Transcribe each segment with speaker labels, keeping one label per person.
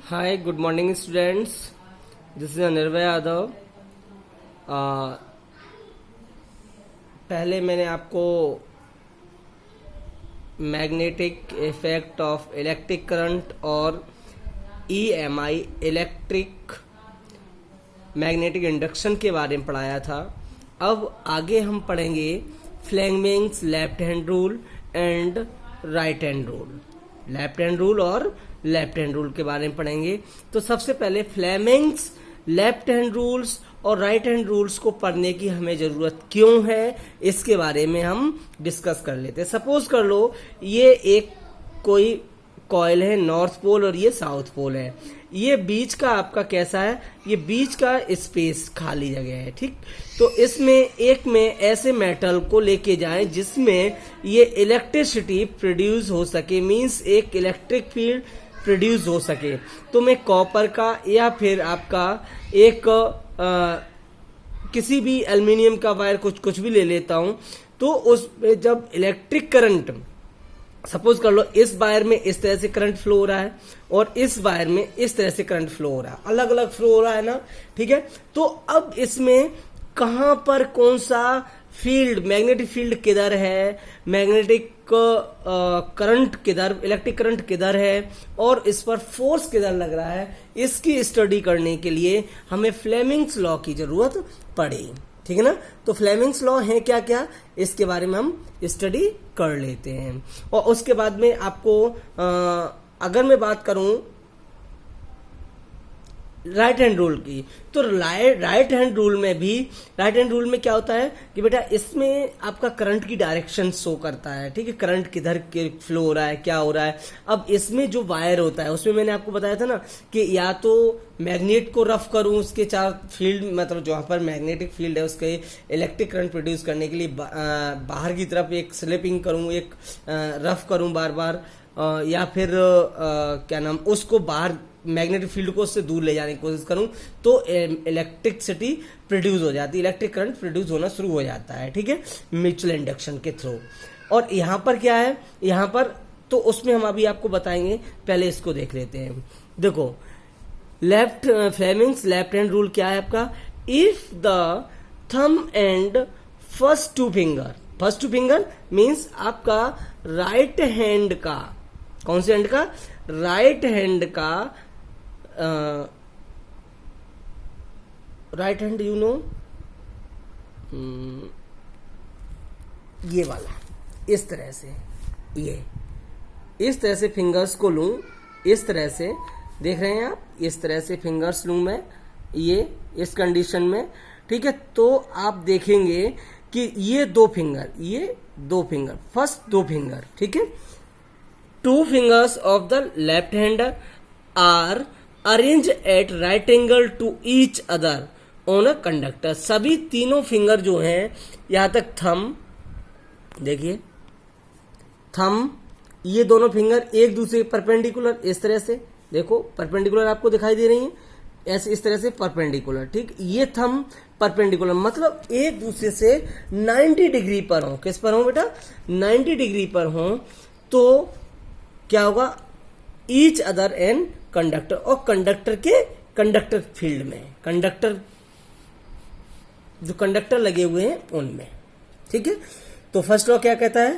Speaker 1: Hi, good morning, students. This is Anirvay Yadav. पहले मैंने आपको magnetic effect of electric current और EMI electric magnetic induction के बारे में पढ़ाया था। अब आगे हम पढ़ेंगे Fleming's left hand rule and right hand rule. Left hand rule और लेफ्ट हैंड रूल के बारे में पढ़ेंगे। तो सबसे पहले फ्लेमिंग्स लेफ्ट हैंड रूल्स और राइट हैंड रूल्स को पढ़ने की हमें जरूरत क्यों है, इसके बारे में हम डिस्कस कर लेते हैं। सपोज कर लो ये एक कोई कॉइल है, नॉर्थ पोल और ये साउथ पोल है। ये बीच का आपका कैसा है, ये बीच का स्पेस खाली जगह है, ठीक। तो इसमें एक में ऐसे मेटल को लेके जाएं जिसमें ये इलेक्ट्रिसिटी प्रोड्यूस हो सके, मींस एक इलेक्ट्रिक फील्ड प्रोड्यूस हो सके। तो मैं कॉपर का या फिर आपका एक किसी भी एल्युमिनियम का वायर कुछ भी ले लेता हूं। तो उसमें जब इलेक्ट्रिक करंट, सपोज कर लो इस वायर में इस तरह से करंट फ्लो हो रहा है और इस वायर में इस तरह से करंट फ्लो हो रहा है, अलग अलग फ्लो हो रहा है ना, ठीक है। तो अब इसमें कहां पर कौन सा फील्ड, मैग्नेटिक फील्ड किधर है, मैग्नेटिक करंट किधर, इलेक्ट्रिक करंट किधर है और इस पर फोर्स किधर लग रहा है, इसकी स्टडी करने के लिए हमें फ्लेमिंग्स लॉ की जरूरत पड़ी, ठीक है ना। तो फ्लेमिंग्स लॉ है क्या क्या, इसके बारे में हम स्टडी कर लेते हैं। और उसके बाद में आपको अगर मैं बात करूं राइट हैंड रूल की, तो राइट हैंड रूल में क्या होता है कि बेटा इसमें आपका करंट की डायरेक्शन शो करता है, ठीक है, करंट किधर के फ्लो हो रहा है, क्या हो रहा है। अब इसमें जो वायर होता है उसमें मैंने आपको बताया था ना कि या तो मैग्नेट को रफ करूं, उसके चार फील्ड, मतलब जहां पर मैग्नेटिक फील्ड है उसके इलेक्ट्रिक करंट प्रोड्यूस करने के लिए बाहर की तरफ एक स्लिपिंग करूं, एक रफ करूं बार बार, या फिर क्या नाम, उसको बाहर मैग्नेटिक फील्ड को उससे दूर ले जाने की कोशिश करूं, तो इलेक्ट्रिसिटी प्रोड्यूस हो जाती है, इलेक्ट्रिक करंट प्रोड्यूस होना शुरू हो जाता है, ठीक है, म्यूचुअल इंडक्शन के थ्रू। और यहां पर क्या है, यहां पर तो उसमें हम अभी आपको बताएंगे, पहले इसको देख लेते हैं। देखो फ्लेमिंग्स लेफ्ट हैंड रूल क्या है आपका, if the thumb and first two finger means आपका राइट हैंड का, कौन से हैंड का, राइट हैंड का, राइट हैंड यू नो, ये वाला, इस तरह से, ये इस तरह से फिंगर्स को लूं, इस तरह से देख रहे हैं आप, इस तरह से फिंगर्स लूं मैं, ये इस कंडीशन में, ठीक है। तो आप देखेंगे कि ये दो फिंगर, फर्स्ट दो फिंगर, ठीक है, two fingers of the left hander are arrange at right angle to each other on a conductor. सभी तीनों फिंगर जो हैं, यहां तक थंब, देखिए थंब, ये दोनों फिंगर एक दूसरे के परपेंडिकुलर, इस तरह से देखो परपेंडिकुलर आपको दिखाई दे रही हैं, ऐसे इस तरह से परपेंडिकुलर, ठीक। ये थंब परपेंडिकुलर मतलब एक दूसरे से 90 डिग्री पर हो, किस पर हो बेटा, 90 डिग्री पर हो, तो क्या होगा, ईच अदर एंड कंडक्टर, और कंडक्टर फील्ड में, कंडक्टर जो कंडक्टर लगे हुए हैं उनमें, ठीक है। तो फर्स्ट लॉ क्या कहता है,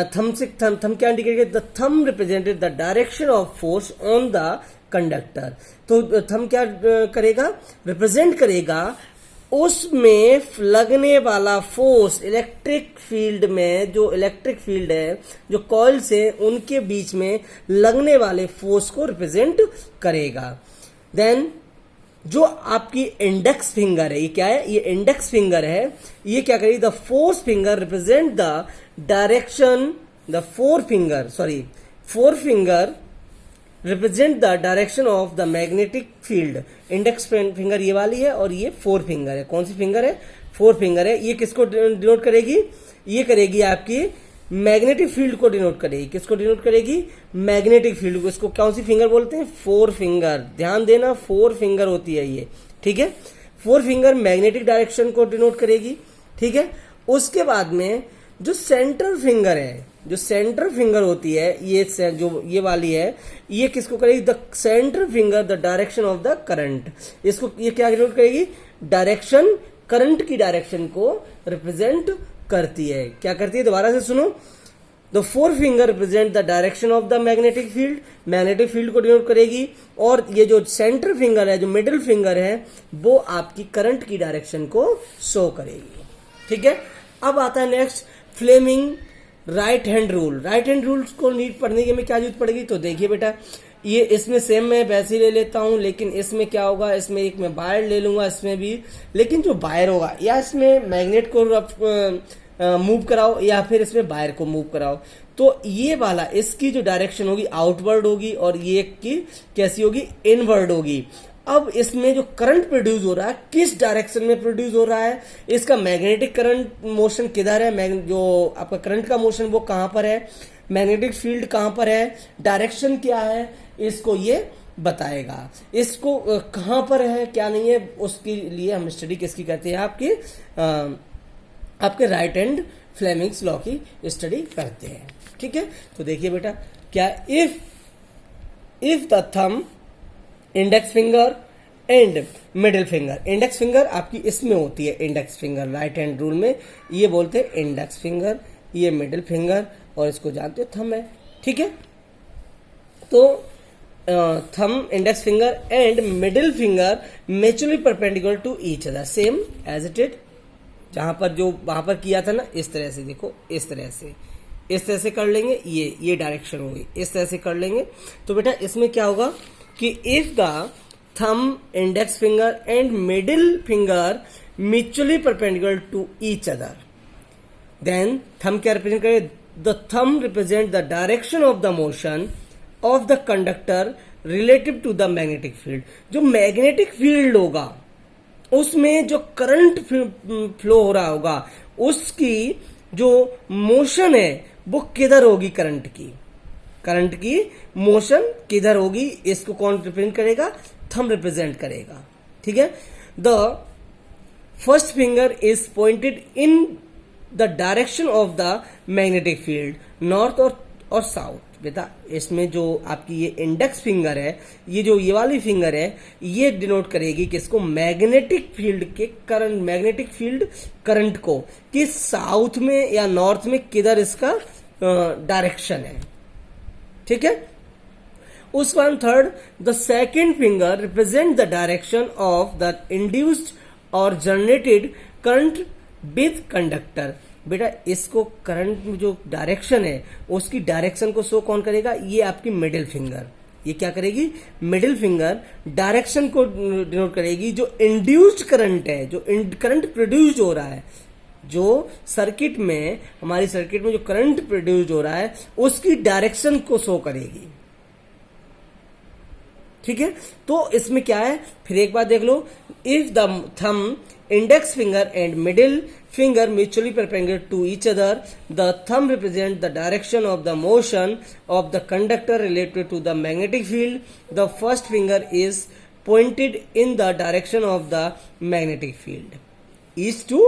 Speaker 1: थंब क्या indicate, the thumb represented the direction of force on the conductor. तो थंब क्या करेगा, रिप्रेजेंट करेगा उसमें लगने वाला फोर्स, इलेक्ट्रिक फील्ड में, जो इलेक्ट्रिक फील्ड है जो कॉइल से उनके बीच में लगने वाले फोर्स को रिप्रेजेंट करेगा। देन जो आपकी इंडेक्स फिंगर है, ये क्या है, ये इंडेक्स फिंगर है, ये क्या करेगी, the fourth finger represent the direction, the four finger represent the direction of the magnetic field. Index finger ये वाली है और ये फोर फिंगर है, कौन सी फिंगर है, फोर फिंगर है। ये किसको डिनोट करेगी, ये करेगी आपकी मैग्नेटिक फील्ड को डिनोट करेगी, किसको डिनोट करेगी, मैग्नेटिक फील्ड को। इसको कौन सी फिंगर बोलते हैं, फोर फिंगर, ध्यान देना फोर फिंगर होती है ये, ठीक है। फोर फिंगर मैग्नेटिक डायरेक्शन को डिनोट करेगी, ठीक है। उसके बाद में जो सेंट्रल फिंगर है, जो सेंटर फिंगर होती है जो ये वाली है, ये किसको करेगी? The centre finger the direction of the current. इसको ये क्या डिनोट करेगी? डायरेक्शन, करंट की डायरेक्शन को रिप्रेजेंट करती है। क्या करती है? दोबारा से सुनो। The four finger represent the direction of the magnetic field, magnetic field को डिनोट करेगी। और ये जो सेंटर फिंगर है, जो मिडिल फिंगर है, वो आपकी करंट की डायरेक्शन को शो करेगी। ठीक है। अब आता है next Fleming right hand rule. Right hand rule को नीड पढ़ने की में क्या जरूरत पड़ेगी? तो देखिए बेटा, ये इसमें सेम मैं वैसे ही ले लेता हूं, लेकिन इसमें क्या होगा, इसमें एक मैं वायर ले लूंगा, इसमें भी, लेकिन जो वायर होगा, या इसमें मैग्नेट को मूव कराओ या फिर इसमें वायर को मूव कराओ, तो ये वाला इसकी जो डायरेक्शन होगी आउटवर्ड होगी और ये की कैसी होगी? इनवर्ड होगी। अब इसमें जो करंट प्रोड्यूस हो रहा है किस डायरेक्शन में प्रोड्यूस हो रहा है? इसका मैग्नेटिक करंट मोशन किधर है? जो आपका करंट का मोशन वो कहां पर है? मैग्नेटिक फील्ड कहां पर है? डायरेक्शन क्या है? इसको ये बताएगा। इसको कहां पर है क्या नहीं है, उसके लिए हम स्टडी किसकी करते हैं? आपके राइट हैंड फ्लेमिंग्स लॉ की स्टडी करते हैं। ठीक है। तो देखिए बेटा, क्या if the thumb, index finger and middle finger, index finger आपकी इसमें होती है, index finger right hand rule में ये बोलते हैं इंडेक्स फिंगर, ये मिडिल फिंगर, और इसको जानते हो थंब है। ठीक है। तो thumb, index finger and middle finger mutually perpendicular to each other, same as it is जहां पर जो वहां पर किया था ना, इस तरह से देखो, इस तरह से कर लेंगे, ये डायरेक्शन होगी, इस तरह से कर लेंगे। तो बेटा इसमें क्या होगा कि if the thumb, index finger and middle finger mutually perpendicular to each other, then thumb क्या रिप्रेजेंट करे? The thumb represent the direction of the motion of the conductor relative to the magnetic field. जो magnetic field होगा उसमें जो current flow हो रहा होगा, उसकी जो मोशन है वो किधर होगी? करंट की मोशन किधर होगी? इसको कौन रिप्रेजेंट करेगा? थंब रिप्रेजेंट करेगा। ठीक है। The first finger is pointed in the direction of the magnetic field, north और साउथ। बेटा इसमें जो आपकी ये इंडेक्स फिंगर है, ये वाली फिंगर है, ये डिनोट करेगी किसको? मैग्नेटिक फील्ड के करंट, मैग्नेटिक फील्ड करंट को, कि साउथ में या नॉर्थ में किधर इसका डायरेक्शन है। ठीक है। उसके बाद third, the second finger represent the direction of the induced और जनरेटेड करंट विद कंडक्टर। बेटा इसको करंट में जो डायरेक्शन है उसकी डायरेक्शन को शो कौन करेगा? ये आपकी मिडिल फिंगर, ये क्या करेगी? मिडिल फिंगर डायरेक्शन को डिनोट करेगी। जो इंड्यूस्ड करंट है, जो करंट प्रोड्यूस हो रहा है, जो सर्किट में, हमारी सर्किट में जो करंट प्रोड्यूस हो रहा है उसकी डायरेक्शन को शो करेगी। ठीक है। तो इसमें क्या है, फिर एक बार देख लो। If the thumb, index finger and middle finger mutually perpendicular to each other, the thumb represents the direction of the motion of the conductor related to the magnetic field. The first finger is pointed in the direction of the magnetic field, east to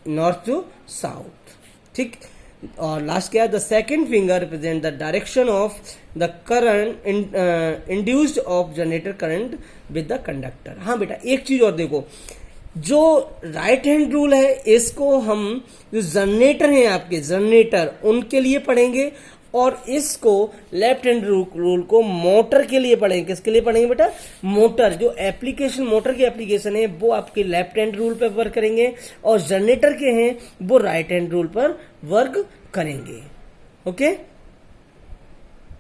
Speaker 1: north to south. ठीक। और last क्या है? The second finger represents the direction of the current induced of generator current with the conductor. हाँ बेटा एक चीज और देखो, जो राइट हैंड रूल है इसको हम जो जनरेटर हैं आपके, जनरेटर उनके लिए पढ़ेंगे, और इसको लेफ्ट हैंड रूल को मोटर के लिए पढ़ेंगे। किसके लिए पढ़ेंगे बेटा? मोटर। जो एप्लीकेशन, मोटर की एप्लीकेशन है वो आपके लेफ्ट हैंड रूल पर वर्क करेंगे, और जनरेटर के हैं वो राइट हैंड रूल पर वर्क करेंगे। ओके।